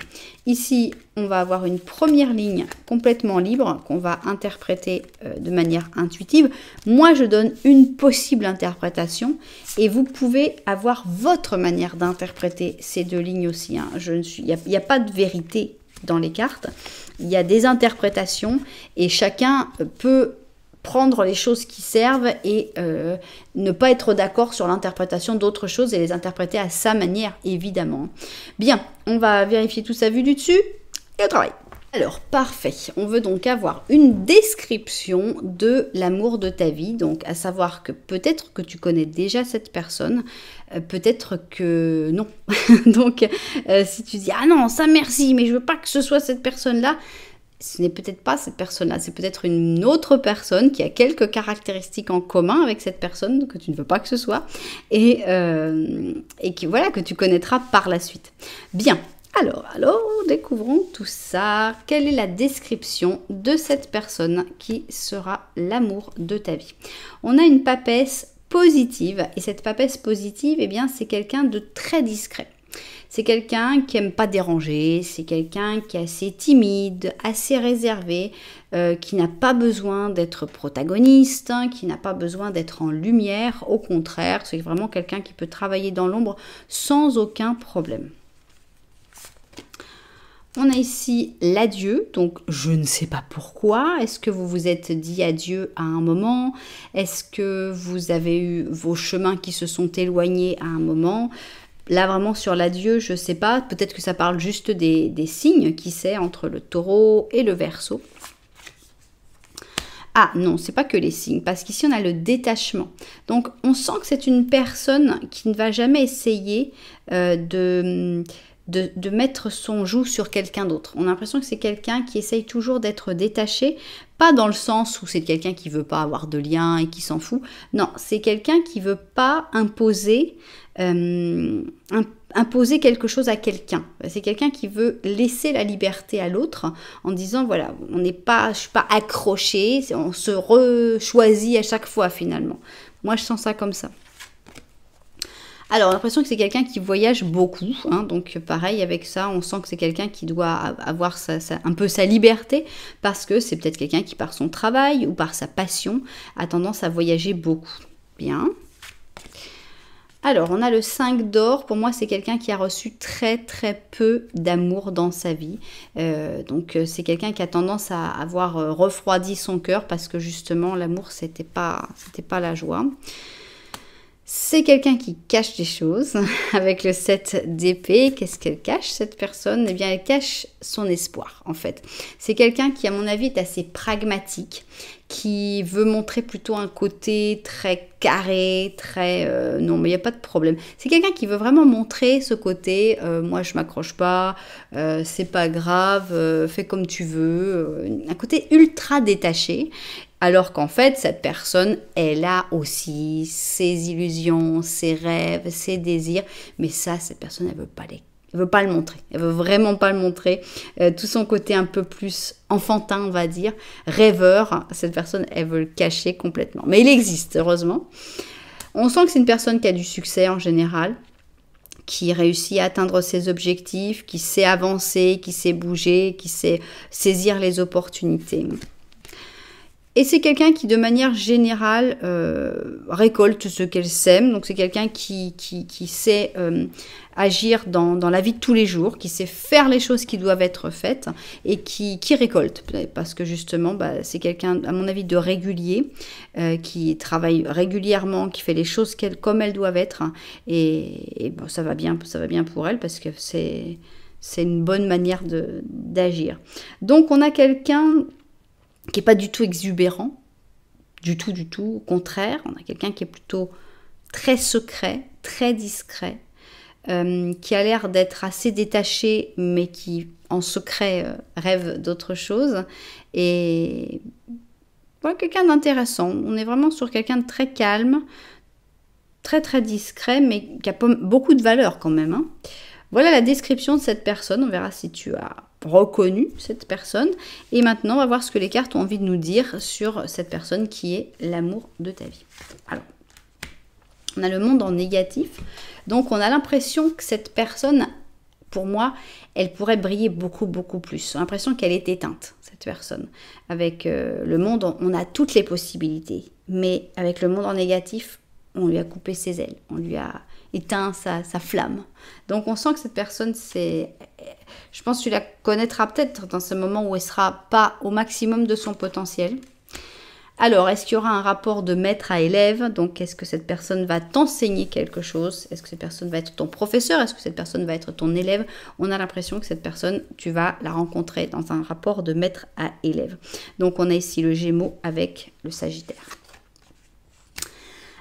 Ici, on va avoir une première ligne complètement libre qu'on va interpréter de manière intuitive. Moi, je donne une possible interprétation et vous pouvez avoir votre manière d'interpréter ces deux lignes aussi. Hein. Il n'y a pas de vérité dans les cartes. Il y a des interprétations et chacun peut prendre les choses qui servent et ne pas être d'accord sur l'interprétation d'autres choses et les interpréter à sa manière, évidemment. Bien, on va vérifier tout ça vu du dessus et au travail. Alors, parfait. On veut donc avoir une description de l'amour de ta vie. Donc, à savoir que peut-être que tu connais déjà cette personne, peut-être que non. Donc, si tu dis « Ah non, ça merci, mais je veux pas que ce soit cette personne-là », ce n'est peut-être pas cette personne-là, c'est peut-être une autre personne qui a quelques caractéristiques en commun avec cette personne que tu ne veux pas que ce soit et voilà, que tu connaîtras par la suite. Bien. Alors, découvrons tout ça. Quelle est la description de cette personne qui sera l'amour de ta vie? On a une papesse positive, et cette papesse positive, eh bien, c'est quelqu'un de très discret. C'est quelqu'un qui n'aime pas déranger, c'est quelqu'un qui est assez timide, assez réservé, qui n'a pas besoin d'être protagoniste, hein, qui n'a pas besoin d'être en lumière. Au contraire, c'est vraiment quelqu'un qui peut travailler dans l'ombre sans aucun problème. On a ici l'adieu, donc je ne sais pas pourquoi. Est-ce que vous vous êtes dit adieu à un moment? Est-ce que vous avez eu vos chemins qui se sont éloignés à un moment? Là, vraiment, sur l'adieu, je ne sais pas. Peut-être que ça parle juste des signes, qui sait, entre le taureau et le verseau. Ah non, c'est pas que les signes, parce qu'ici, on a le détachement. Donc, on sent que c'est une personne qui ne va jamais essayer de mettre son joug sur quelqu'un d'autre. On a l'impression que c'est quelqu'un qui essaye toujours d'être détaché, pas dans le sens où c'est quelqu'un qui veut pas avoir de lien et qui s'en fout. Non, c'est quelqu'un qui veut pas imposer imposer quelque chose à quelqu'un. C'est quelqu'un qui veut laisser la liberté à l'autre en disant voilà, je suis pas accroché, on se re-choisit à chaque fois finalement. Moi je sens ça comme ça. Alors, on a l'impression que c'est quelqu'un qui voyage beaucoup, hein, donc pareil, avec ça, on sent que c'est quelqu'un qui doit avoir un peu sa liberté, parce que c'est peut-être quelqu'un qui, par son travail ou par sa passion, a tendance à voyager beaucoup. Bien. Alors, on a le 5 d'or. Pour moi, c'est quelqu'un qui a reçu très très peu d'amour dans sa vie. Donc, c'est quelqu'un qui a tendance à avoir refroidi son cœur, parce que justement, l'amour, c'était pas la joie. C'est quelqu'un qui cache des choses. Avec le 7 d'épée, qu'est-ce qu'elle cache, cette personne? Eh bien, elle cache son espoir, en fait. C'est quelqu'un qui, à mon avis, est assez pragmatique, qui veut montrer plutôt un côté très carré, très... non, mais il n'y a pas de problème. C'est quelqu'un qui veut vraiment montrer ce côté, moi, je m'accroche pas, c'est pas grave, fais comme tu veux. Un côté ultra détaché. Alors qu'en fait, cette personne, elle a aussi ses illusions, ses rêves, ses désirs. Mais ça, cette personne, elle veut pas le montrer. Elle veut vraiment pas le montrer. Tout son côté un peu plus enfantin, on va dire, rêveur, cette personne, elle veut le cacher complètement. Mais il existe, heureusement. On sent que c'est une personne qui a du succès en général, qui réussit à atteindre ses objectifs, qui sait avancer, qui sait bouger, qui sait saisir les opportunités. Et c'est quelqu'un qui, de manière générale, récolte ce qu'elle sème. Donc, c'est quelqu'un qui sait agir dans la vie de tous les jours, qui sait faire les choses qui doivent être faites et qui récolte. Parce que, justement, c'est quelqu'un, à mon avis, de régulier, qui travaille régulièrement, qui fait les choses comme elles doivent être. Et bon, ça va bien pour elle, parce que c'est une bonne manière d'agir. Donc, on a quelqu'un qui n'est pas du tout exubérant, du tout, au contraire, on a quelqu'un qui est plutôt très secret, très discret, qui a l'air d'être assez détaché, mais qui, en secret, rêve d'autre chose, et voilà, quelqu'un d'intéressant. On est vraiment sur quelqu'un de très calme, très très discret, mais qui a beaucoup de valeur quand même, hein. Voilà la description de cette personne, on verra si tu as reconnu cette personne. Et maintenant, on va voir ce que les cartes ont envie de nous dire sur cette personne qui est l'amour de ta vie. Alors, on a le monde en négatif. Donc, on a l'impression que cette personne, pour moi, elle pourrait briller beaucoup, beaucoup plus. J'ai l'impression qu'elle est éteinte, cette personne. Avec le monde, on a toutes les possibilités. Mais avec le monde en négatif, on lui a coupé ses ailes. On lui a éteint sa flamme. Donc on sent que cette personne, je pense que tu la connaîtras peut-être dans ce moment où elle ne sera pas au maximum de son potentiel. Alors, est-ce qu'il y aura un rapport de maître à élève? Donc, est-ce que cette personne va t'enseigner quelque chose? Est-ce que cette personne va être ton professeur? Est-ce que cette personne va être ton élève? On a l'impression que cette personne, tu vas la rencontrer dans un rapport de maître à élève. Donc, on a ici le Gémeaux avec le Sagittaire.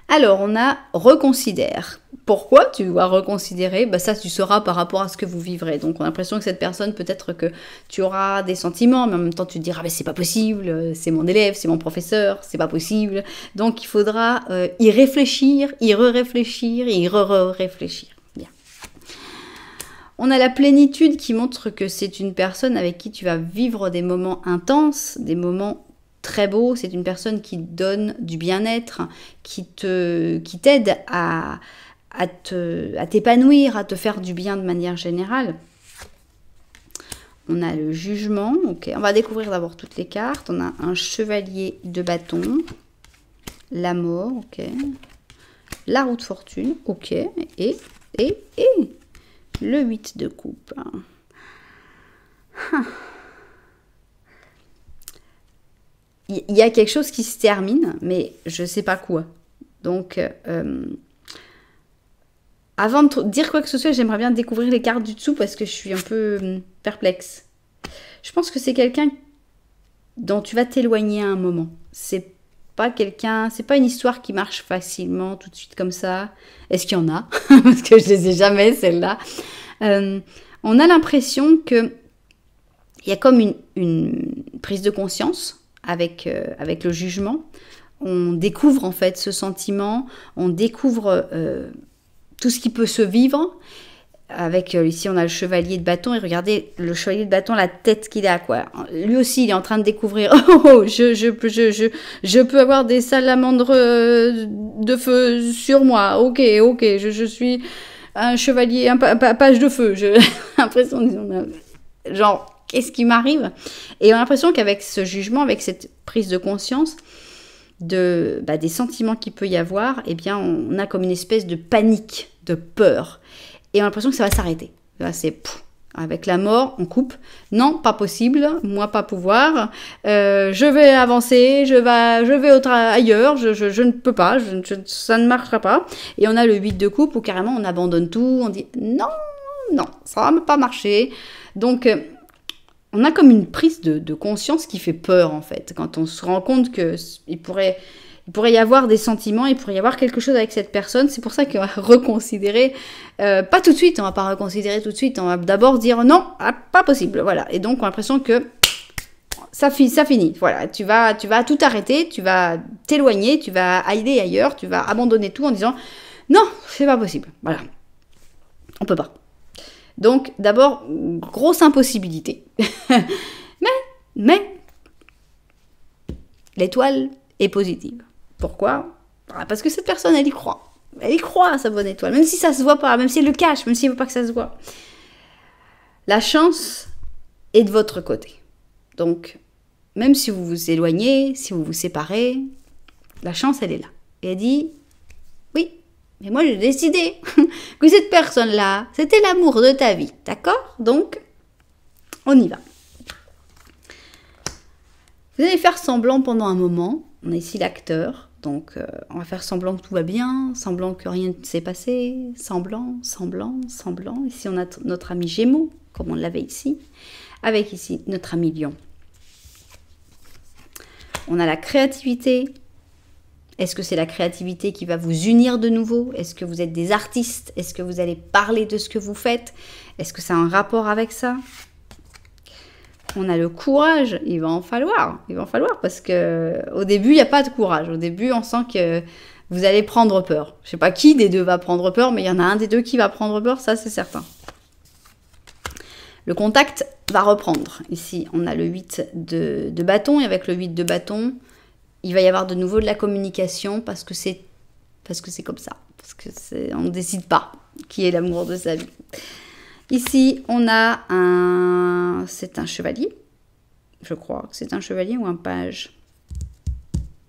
Alors, on a reconsidère. Pourquoi tu dois reconsidérer? Ça, tu sauras par rapport à ce que vous vivrez. Donc, on a l'impression que cette personne, peut-être que tu auras des sentiments, mais en même temps, tu te diras, mais c'est pas possible, c'est mon élève, c'est mon professeur, c'est pas possible. Donc, il faudra y réfléchir, y re-réfléchir, y re-réfléchir. Bien. On a la plénitude qui montre que c'est une personne avec qui tu vas vivre des moments intenses, des moments très beau, c'est une personne qui donne du bien-être, qui t'aide à t'épanouir, à te faire du bien de manière générale. On a le jugement, ok. On va découvrir d'abord toutes les cartes. On a un chevalier de bâton, la mort, ok. La roue de fortune, ok. Et le 8 de coupe. Il y a quelque chose qui se termine, mais je ne sais pas quoi. Donc, avant de dire quoi que ce soit, j'aimerais bien découvrir les cartes du dessous parce que je suis un peu perplexe. Je pense que c'est quelqu'un dont tu vas t'éloigner à un moment. C'est pas une histoire qui marche facilement, tout de suite comme ça. Est-ce qu'il y en a? Parce que je les ai jamais, celles-là. On a l'impression que il y a comme une prise de conscience avec le jugement. On découvre en fait ce sentiment, on découvre tout ce qui peut se vivre. Avec, ici on a le chevalier de bâton, et regardez le chevalier de bâton, la tête qu'il a, quoi. Lui aussi il est en train de découvrir, je peux avoir des salamandres de feu sur moi, ok, je suis un chevalier, un page de feu, j'ai l'impression, genre, qu'est-ce qui m'arrive? Et on a l'impression qu'avec ce jugement, avec cette prise de conscience des sentiments qu'il peut y avoir, eh bien on a comme une espèce de panique, de peur. Et on a l'impression que ça va s'arrêter. Là, c'est avec la mort, on coupe. Non, pas possible. Moi, pas pouvoir. Je vais avancer. Je vais ailleurs. Je ne peux pas. Ça ne marchera pas. Et on a le 8 de coupe où carrément on abandonne tout. On dit non, ça va pas marcher. Donc, on a comme une prise de conscience qui fait peur en fait. Quand on se rend compte qu'il pourrait y avoir des sentiments, il pourrait y avoir quelque chose avec cette personne. C'est pour ça qu'on va reconsidérer, pas tout de suite, on va pas reconsidérer tout de suite, on va d'abord dire non, pas possible, voilà. Et donc on a l'impression que ça finit, voilà. Tu vas tout arrêter, tu vas t'éloigner, tu vas aller ailleurs, tu vas abandonner tout en disant non, c'est pas possible, voilà. On peut pas. Donc d'abord, grosse impossibilité. mais l'étoile est positive. Pourquoi? Parce que cette personne, elle y croit. Elle y croit à sa bonne étoile, même si ça se voit pas, même si elle le cache, même si elle veut pas que ça se voit. La chance est de votre côté. Donc, même si vous vous éloignez, si vous vous séparez, la chance, elle est là. Et elle dit, oui, mais moi j'ai décidé que cette personne-là, c'était l'amour de ta vie, d'accord? Donc, on y va. Vous allez faire semblant pendant un moment. On a ici l'acteur, donc on va faire semblant que tout va bien, semblant que rien ne s'est passé, semblant. Ici on a notre ami Gémeaux, comme on l'avait ici, avec ici notre ami Lion. On a la créativité. Est-ce que c'est la créativité qui va vous unir de nouveau? Est-ce que vous êtes des artistes? Est-ce que vous allez parler de ce que vous faites? Est-ce que ça a un rapport avec ça? On a le courage, il va en falloir parce que au début, il n'y a pas de courage. Au début, on sent que vous allez prendre peur. Je ne sais pas qui des deux va prendre peur, mais il y en a un des deux qui va prendre peur, ça c'est certain. Le contact va reprendre. Ici, on a le 8 de bâton, et avec le 8 de bâton, il va y avoir de nouveau de la communication parce que c'est comme ça. On ne décide pas qui est l'amour de sa vie. Ici, on a c'est un chevalier. Je crois que c'est un chevalier ou un page.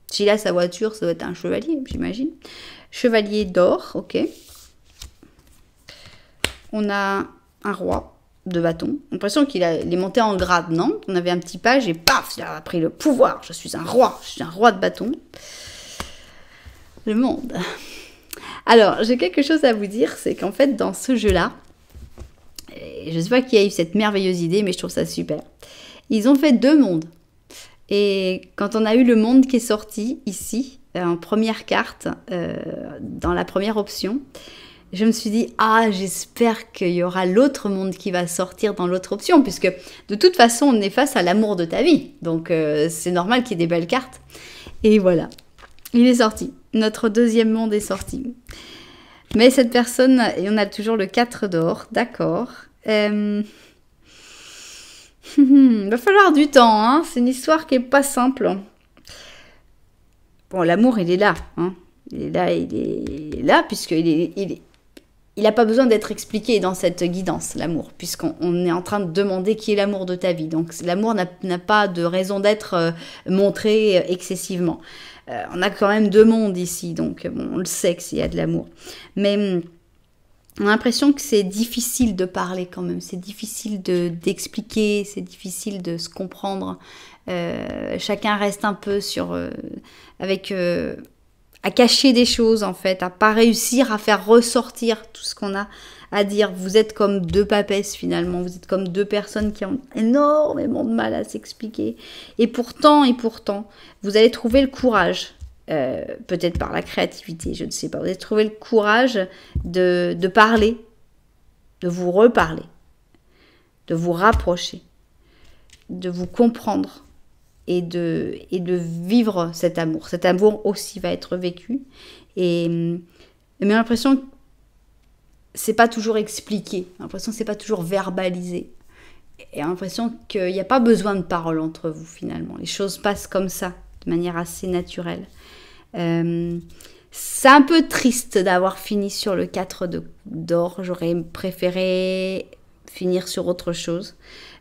S'il a sa voiture, ça doit être un chevalier, j'imagine. Chevalier d'or, ok. On a un roi de bâton. On a l'impression qu'il est monté en grade, non? On avait un petit page et paf, il a pris le pouvoir. Je suis un roi de bâton. Le monde. Alors, j'ai quelque chose à vous dire, c'est qu'en fait, dans ce jeu-là, je ne sais pas qui a eu cette merveilleuse idée, mais je trouve ça super. Ils ont fait 2 mondes. Et quand on a eu le monde qui est sorti ici, en première carte, dans la première option, je me suis dit, j'espère qu'il y aura l'autre monde qui va sortir dans l'autre option, puisque de toute façon, on est face à l'amour de ta vie. Donc, c'est normal qu'il y ait des belles cartes. Et voilà, il est sorti. Notre deuxième monde est sorti. Mais cette personne, et on a toujours le 4 d'or, d'accord. Il va falloir du temps, hein. C'est une histoire qui est pas simple. Bon, l'amour, il est là, hein. Il est là, puisqu'il n'a pas besoin d'être expliqué dans cette guidance, l'amour, puisqu'on est en train de demander qui est l'amour de ta vie. Donc, l'amour n'a pas de raison d'être montré excessivement. On a quand même 2 mondes ici, donc bon, on le sait qu'il y a de l'amour. Mais on a l'impression que c'est difficile de parler quand même, c'est difficile d'expliquer, c'est difficile de se comprendre. Chacun reste un peu à cacher des choses en fait, à pas réussir à faire ressortir tout ce qu'on a à dire. Vous êtes comme 2 papesses finalement, vous êtes comme 2 personnes qui ont énormément de mal à s'expliquer. Et pourtant, vous allez trouver le courage, peut-être par la créativité, je ne sais pas, vous allez trouver le courage de parler, de vous reparler. de vous rapprocher, de vous comprendre et de vivre cet amour. Cet amour aussi va être vécu. Mais j'ai l'impression que c'est pas toujours expliqué. J'ai l'impression que c'est pas toujours verbalisé. Et j'ai l'impression qu'il n'y a pas besoin de paroles entre vous finalement. Les choses passent comme ça, de manière assez naturelle. C'est un peu triste d'avoir fini sur le 4 d'or. J'aurais préféré finir sur autre chose.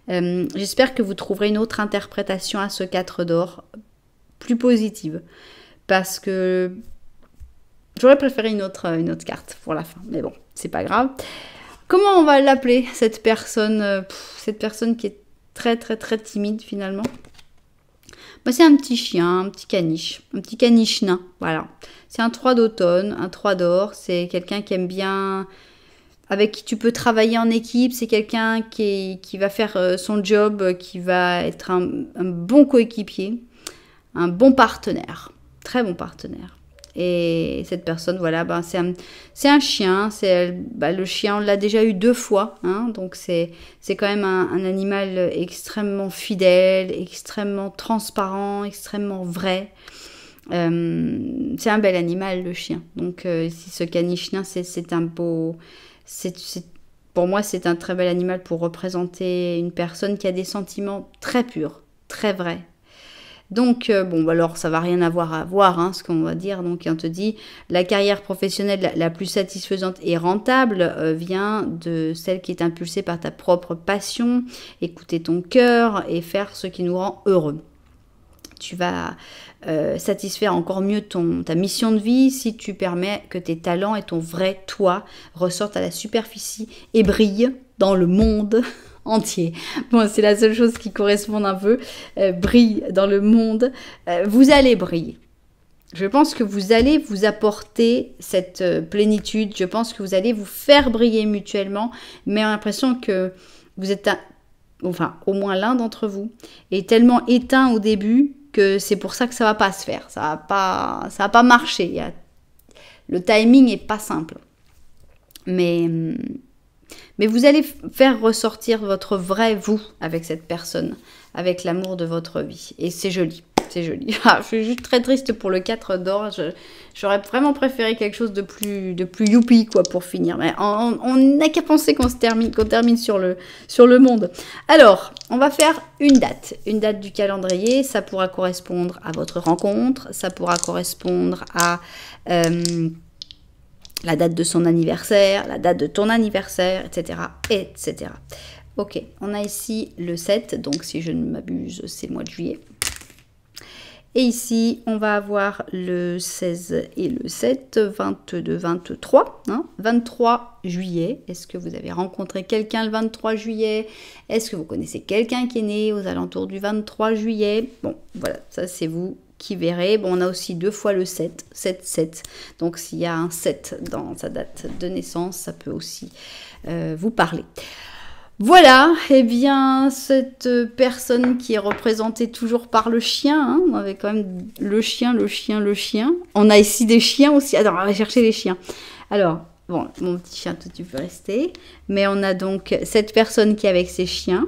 J'espère que vous trouverez une autre interprétation à ce 4 d'or, plus positive. Parce que j'aurais préféré une autre carte pour la fin. Mais bon, c'est pas grave. Comment on va l'appeler, cette personne qui est très très très timide finalement? Bah, c'est un petit chien, un petit caniche nain, voilà. C'est un 3 d'automne, un 3 d'or, c'est quelqu'un qui aime bien, avec qui tu peux travailler en équipe, c'est quelqu'un qui va faire son job, qui va être un bon coéquipier, un bon partenaire, très bon partenaire. Et cette personne, voilà, ben c'est un chien. Le chien, on l'a déjà eu 2 fois. Hein, donc, c'est quand même un animal extrêmement fidèle, extrêmement transparent, extrêmement vrai. C'est un bel animal, le chien. Donc, si ce caniche nain, c'est un beau... pour moi, c'est un très bel animal pour représenter une personne qui a des sentiments très purs, très vrais. Donc, bon, alors ça va rien avoir à voir, hein, ce qu'on va dire. Donc, on te dit, la carrière professionnelle la plus satisfaisante et rentable vient de celle qui est impulsée par ta propre passion, écouter ton cœur et faire ce qui nous rend heureux. Tu vas satisfaire encore mieux ta mission de vie si tu permets que tes talents et ton vrai toi ressortent à la superficie et brillent dans le monde entier. Bon, c'est la seule chose qui correspond un peu. Brille dans le monde. Vous allez briller. Je pense que vous allez vous apporter cette plénitude. Je pense que vous allez vous faire briller mutuellement. Mais j'ai l'impression que vous êtes, enfin, au moins l'un d'entre vous, est tellement éteint au début que c'est pour ça que ça va pas se faire. Ça va pas marcher. Le timing est pas simple. Mais vous allez faire ressortir votre vrai vous avec cette personne, avec l'amour de votre vie. Et c'est joli, c'est joli. Je suis juste très triste pour le 4 d'or. J'aurais vraiment préféré quelque chose de plus youpi, quoi, pour finir. Mais on n'a qu'à penser qu'on termine sur le monde. Alors, on va faire une date du calendrier. Ça pourra correspondre à votre rencontre, ça pourra correspondre à... la date de son anniversaire, la date de ton anniversaire, etc., etc. Ok, on a ici le 7, donc si je ne m'abuse, c'est le mois de juillet. Et ici, on va avoir le 16 et le 7, 22, 23, hein, 23 juillet. Est-ce que vous avez rencontré quelqu'un le 23 juillet? Est-ce que vous connaissez quelqu'un qui est né aux alentours du 23 juillet? Bon, voilà, ça c'est vous qui verrez. Bon, on a aussi 2 fois le 7, 7, 7. Donc, s'il y a un 7 dans sa date de naissance, ça peut aussi vous parler. Voilà, et bien, cette personne qui est représentée toujours par le chien, hein, on avait quand même le chien. On a ici des chiens aussi. Alors, on va chercher les chiens. Alors, bon, mon petit chien, toi, tu peux rester. Mais on a donc cette personne qui est avec ses chiens.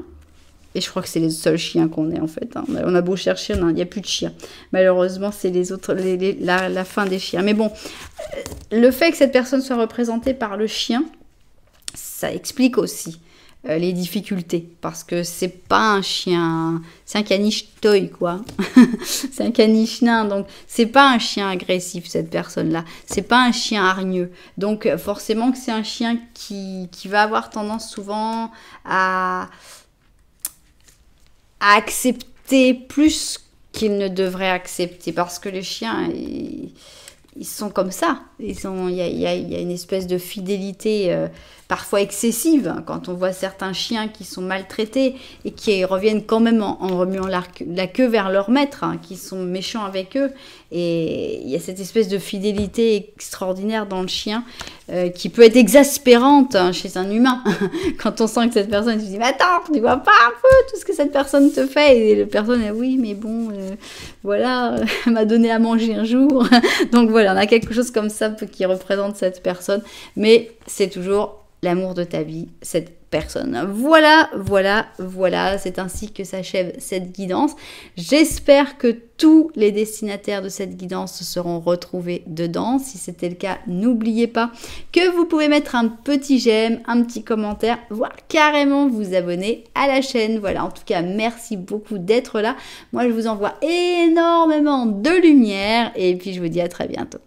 Et je crois que c'est les seuls chiens qu'on ait en fait. Hein. On a beau chercher, il n'y a plus de chiens. Malheureusement, c'est les autres, la fin des chiens. Mais bon, le fait que cette personne soit représentée par le chien, ça explique aussi les difficultés. Parce que c'est pas un chien, c'est un caniche toy, quoi. C'est un caniche nain. Donc, c'est pas un chien agressif, cette personne-là. C'est pas un chien hargneux. Donc, forcément que c'est un chien qui va avoir tendance souvent à accepter plus qu'il ne devrait accepter, parce que les chiens, ils sont comme ça. Il y a une espèce de fidélité parfois excessive, hein, quand on voit certains chiens qui sont maltraités et qui reviennent quand même en remuant la queue vers leur maître, hein, qui sont méchants avec eux. Et il y a cette espèce de fidélité extraordinaire dans le chien qui peut être exaspérante, hein, chez un humain. Quand on sent que cette personne, tu te dis, mais attends, tu vois pas un peu tout ce que cette personne te fait? Et la personne, oui, mais bon, voilà, elle m'a donné à manger un jour. Donc voilà, on a quelque chose comme ça qui représente cette personne. Mais c'est toujours l'amour de ta vie, cette personne. Voilà, voilà, voilà, c'est ainsi que s'achève cette guidance. J'espère que tous les destinataires de cette guidance se seront retrouvés dedans. Si c'était le cas, n'oubliez pas que vous pouvez mettre un petit j'aime, un petit commentaire, voire carrément vous abonner à la chaîne. Voilà, en tout cas, merci beaucoup d'être là. Moi, je vous envoie énormément de lumière et puis je vous dis à très bientôt.